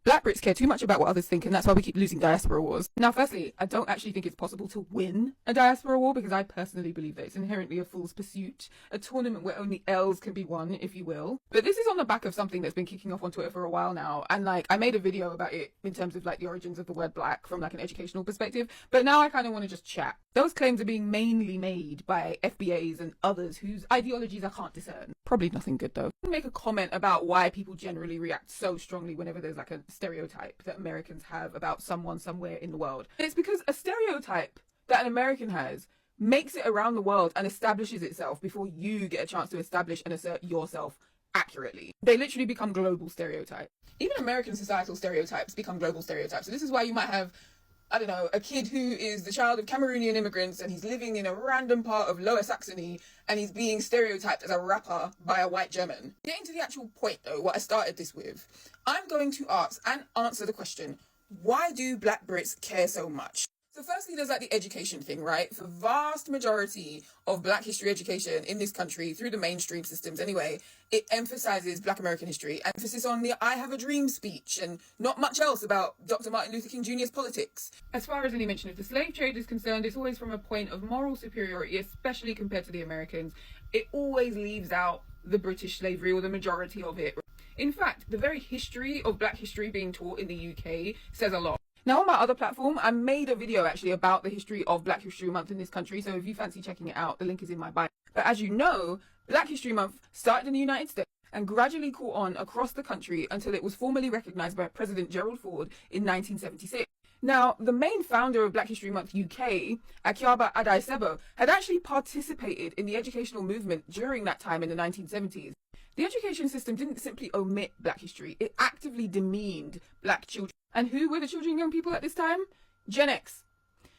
Black Brits care too much about what others think, and that's why we keep losing diaspora wars. Now, firstly, I don't actually think it's possible to win a diaspora war, because I personally believe that it's inherently a fool's pursuit, a tournament where only L's can be won, if you will. But this is on the back of something that's been kicking off on Twitter for a while now, and like, I made a video about it in terms of like the origins of the word black from like an educational perspective, but now I kind of want to just chat. Those claims are being mainly made by FBAs and others whose ideologies I can't discern. Probably nothing good though. I'll make a comment about why people generally react so strongly whenever there's like a stereotype that Americans have about someone somewhere in the world. And it's because a stereotype that an American has makes it around the world and establishes itself before you get a chance to establish and assert yourself accurately. They literally become global stereotypes. Even American societal stereotypes become global stereotypes. So this is why you might have, I don't know, a kid who is the child of Cameroonian immigrants and he's living in a random part of Lower Saxony and he's being stereotyped as a rapper by a white German. Getting to the actual point though, what I started this with, I'm going to ask and answer the question, why do Black Brits care so much? So firstly, there's like the education thing, right? For vast majority of Black history education in this country, through the mainstream systems anyway, it emphasizes Black American history, emphasis on the I have a dream speech, and not much else about Dr. Martin Luther King Jr.'s politics. As far as any mention of the slave trade is concerned, it's always from a point of moral superiority, especially compared to the Americans. It always leaves out the British slavery, or the majority of it. In fact, the very history of Black history being taught in the UK says a lot. Now on my other platform, I made a video actually about the history of Black History Month in this country, so if you fancy checking it out, the link is in my bio. But as you know, Black History Month started in the United States and gradually caught on across the country until it was formally recognised by President Gerald Ford in 1976. Now, the main founder of Black History Month UK, Akiaba Adai-Sebo, had actually participated in the educational movement during that time in the 1970s. The education system didn't simply omit Black history, it actively demeaned Black children. And who were the children and young people at this time? Gen X.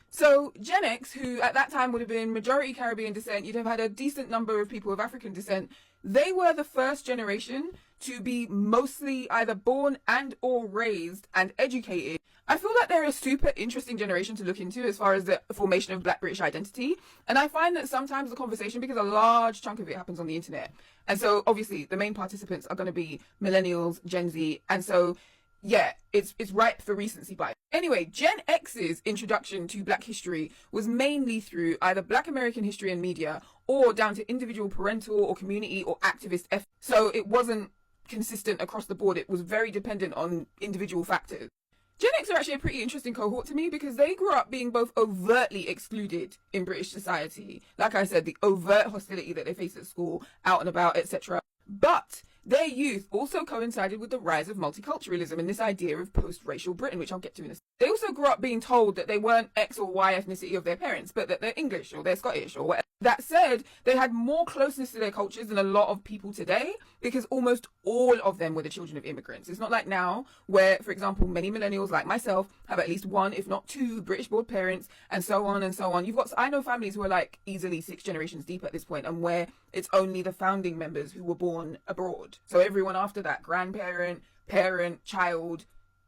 So Gen X, who at that time would have been majority Caribbean descent, you'd have had a decent number of people of African descent, they were the first generation to be mostly either born and or raised and educated. I feel like they're a super interesting generation to look into as far as the formation of Black British identity. And I find that sometimes the conversation, because a large chunk of it happens on the internet. And so obviously the main participants are going to be millennials, Gen Z. And so yeah, it's ripe for recency bias. Anyway, Gen X's introduction to Black history was mainly through either Black American history and media or down to individual parental or community or activist efforts. So it wasn't consistent across the board. It was very dependent on individual factors. Gen X are actually a pretty interesting cohort to me because they grew up being both overtly excluded in British society. Like I said, the overt hostility that they face at school, out and about, etc. But their youth also coincided with the rise of multiculturalism and this idea of post-racial Britain, which I'll get to in a second. They also grew up being told that they weren't X or Y ethnicity of their parents, but that they're English or they're Scottish or whatever. That said, they had more closeness to their cultures than a lot of people today because almost all of them were the children of immigrants. It's not like now where, for example, many millennials like myself have at least one, if not two, British-born parents and so on and so on. I know families who are like easily 6 generations deep at this point and where it's only the founding members who were born abroad. So everyone after that, grandparent, parent, child,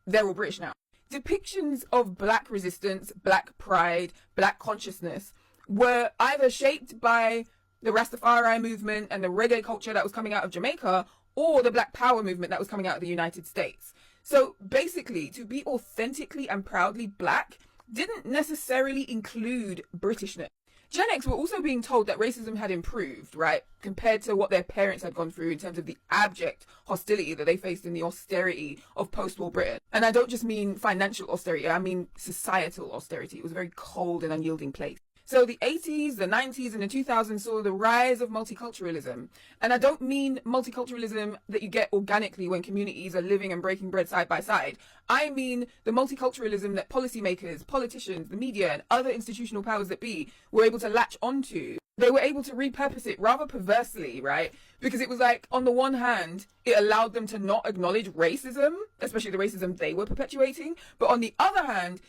they're all British now. Depictions of Black resistance, Black pride, Black consciousness were either shaped by the Rastafari movement and the reggae culture that was coming out of Jamaica or the Black Power movement that was coming out of the United States. So basically, to be authentically and proudly Black didn't necessarily include Britishness. Gen X were also being told that racism had improved, right, compared to what their parents had gone through in terms of the abject hostility that they faced in the austerity of post-war Britain. And I don't just mean financial austerity, I mean societal austerity. It was a very cold and unyielding place. So the 80s, the 90s, and the 2000s saw the rise of multiculturalism. And I don't mean multiculturalism that you get organically when communities are living and breaking bread side by side. I mean the multiculturalism that policymakers, politicians, the media, and other institutional powers that be were able to latch onto. They were able to repurpose it rather perversely, right? Because it was like, on the one hand, it allowed them to not acknowledge racism, especially the racism they were perpetuating. But on the other hand,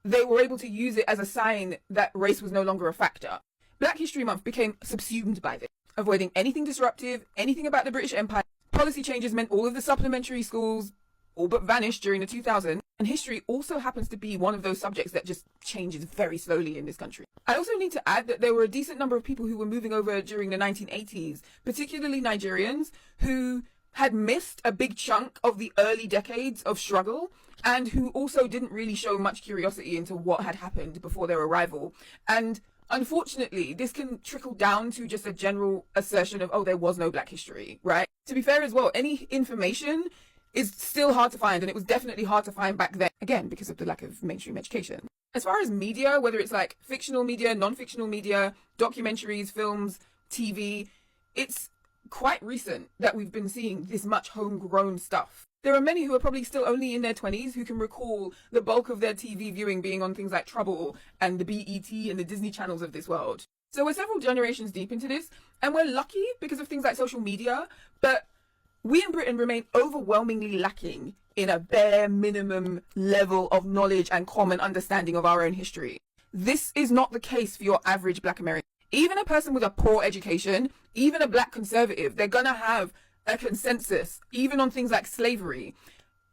they were able to use it as a sign that race was no longer a factor. Black History Month became subsumed by this, avoiding anything disruptive, anything about the British Empire. Policy changes meant all of the supplementary schools all but vanished during the 2000s, and history also happens to be one of those subjects that just changes very slowly in this country. I also need to add that there were a decent number of people who were moving over during the 1980s, particularly Nigerians, who had missed a big chunk of the early decades of struggle, and who also didn't really show much curiosity into what had happened before their arrival. And unfortunately, this can trickle down to just a general assertion of, oh, there was no Black history, right? To be fair as well, any information is still hard to find, and it was definitely hard to find back then, again, because of the lack of mainstream education. As far as media, whether it's like fictional media, non-fictional media, documentaries, films, TV, it's quite recent that we've been seeing this much homegrown stuff. There are many who are probably still only in their 20s who can recall the bulk of their TV viewing being on things like Trouble and the BET and the Disney channels of this world. So we're several generations deep into this, and we're lucky because of things like social media, but we in Britain remain overwhelmingly lacking in a bare minimum level of knowledge and common understanding of our own history. This is not the case for your average Black American. Even a person with a poor education, even a Black conservative, they're gonna have a consensus, even on things like slavery.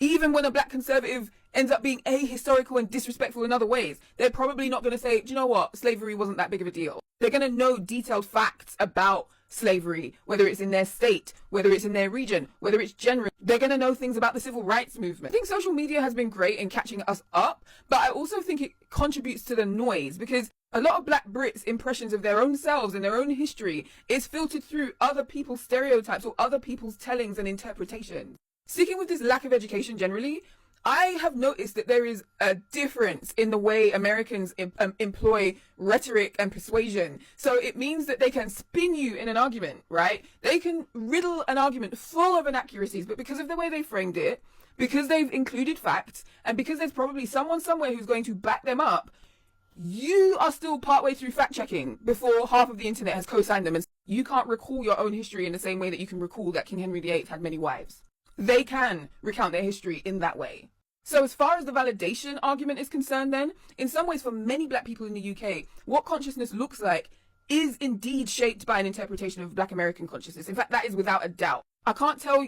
Even when a Black conservative ends up being ahistorical and disrespectful in other ways, they're probably not going to say, do you know what, slavery wasn't that big of a deal. They're going to know detailed facts about slavery, whether it's in their state, whether it's in their region, whether it's general. They're going to know things about the civil rights movement. I think social media has been great in catching us up, but I also think it contributes to the noise, because a lot of Black Brits' impressions of their own selves and their own history is filtered through other people's stereotypes or other people's tellings and interpretations. Sticking with this lack of education generally, I have noticed that there is a difference in the way Americans employ rhetoric and persuasion. So it means that they can spin you in an argument, right? They can riddle an argument full of inaccuracies, but because of the way they framed it, because they've included facts, and because there's probably someone somewhere who's going to back them up, you are still partway through fact checking before half of the internet has co-signed them, and you can't recall your own history in the same way that you can recall that King Henry VIII had many wives. They can recount their history in that way. So as far as the validation argument is concerned then, in some ways for many Black people in the UK, what consciousness looks like is indeed shaped by an interpretation of Black American consciousness. In fact, that is without a doubt. I cannot tell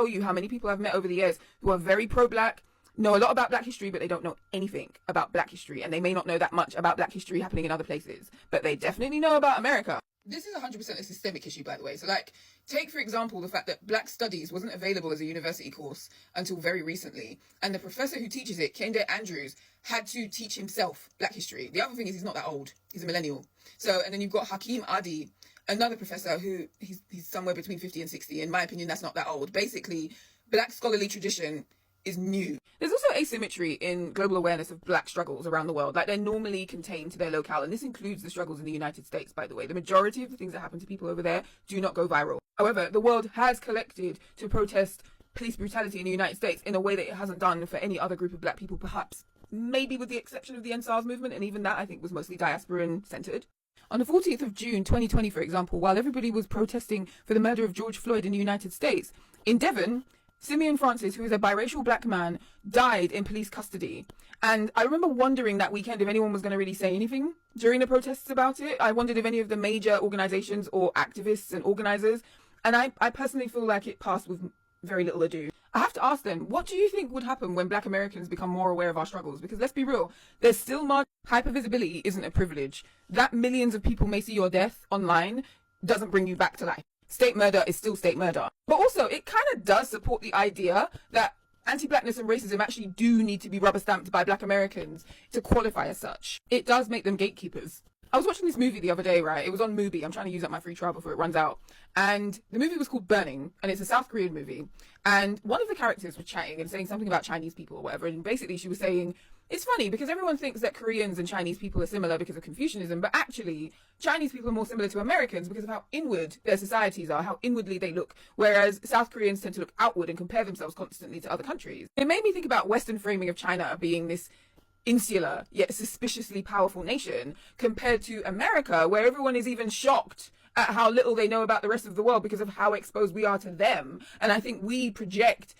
you how many people I've met over the years who are very pro-Black, know a lot about Black history, but they don't know anything about Black history, and they may not know that much about Black history happening in other places, but they definitely know about America. This is 100% a systemic issue, by the way. So, like, take, for example, the fact that Black Studies wasn't available as a university course until very recently, and the professor who teaches it, Kende Andrews, had to teach himself Black history. The other thing is he's not that old. He's a millennial. So, and then you've got Hakeem Adi, another professor who, he's somewhere between 50 and 60. In my opinion, that's not that old. Basically, Black scholarly tradition is new. There's also asymmetry in global awareness of Black struggles around the world. Like, they're normally contained to their locale, and this includes the struggles in the United States, by the way. The majority of the things that happen to people over there do not go viral. However, the world has collected to protest police brutality in the United States in a way that it hasn't done for any other group of Black people, perhaps, maybe with the exception of the NSARS movement, and even that I think was mostly diasporan centered. On the 14th of June 2020, for example, while everybody was protesting for the murder of George Floyd in the United States, in Devon, Simeon Francis, who is a biracial Black man, died in police custody. And I remember wondering that weekend if anyone was going to really say anything during the protests about it. I wondered if any of the major organizations or activists and organizers, and I personally feel like it passed with very little ado. I have to ask then, what do you think would happen when Black Americans become more aware of our struggles? Because let's be real, there's still hypervisibility isn't a privilege. That millions of people may see your death online doesn't bring you back to life. State murder is still state murder. But also, it kind of does support the idea that anti-Blackness and racism actually do need to be rubber stamped by Black Americans to qualify as such. It does make them gatekeepers. I was watching this movie the other day, right? It was on Mubi. I'm trying to use up my free trial before it runs out. And the movie was called Burning, and it's a South Korean movie. And one of the characters was chatting and saying something about Chinese people or whatever. And basically she was saying, it's funny because everyone thinks that Koreans and Chinese people are similar because of Confucianism, but actually Chinese people are more similar to Americans because of how inward their societies are, how inwardly they look, whereas South Koreans tend to look outward and compare themselves constantly to other countries. It made me think about Western framing of China being this insular yet suspiciously powerful nation compared to America, where everyone is even shocked at how little they know about the rest of the world because of how exposed we are to them. And I think we project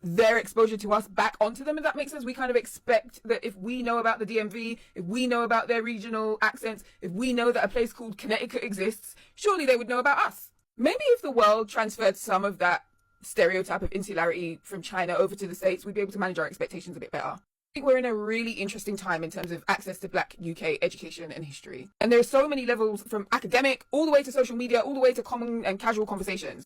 their exposure to us back onto them, if that makes sense. We kind of expect that if we know about the DMV, if we know about their regional accents, if we know that a place called Connecticut exists, surely they would know about us. Maybe if the world transferred some of that stereotype of insularity from China over to the States, we'd be able to manage our expectations a bit better. I think we're in a really interesting time in terms of access to Black UK education and history. And there are so many levels, from academic all the way to social media, all the way to common and casual conversations.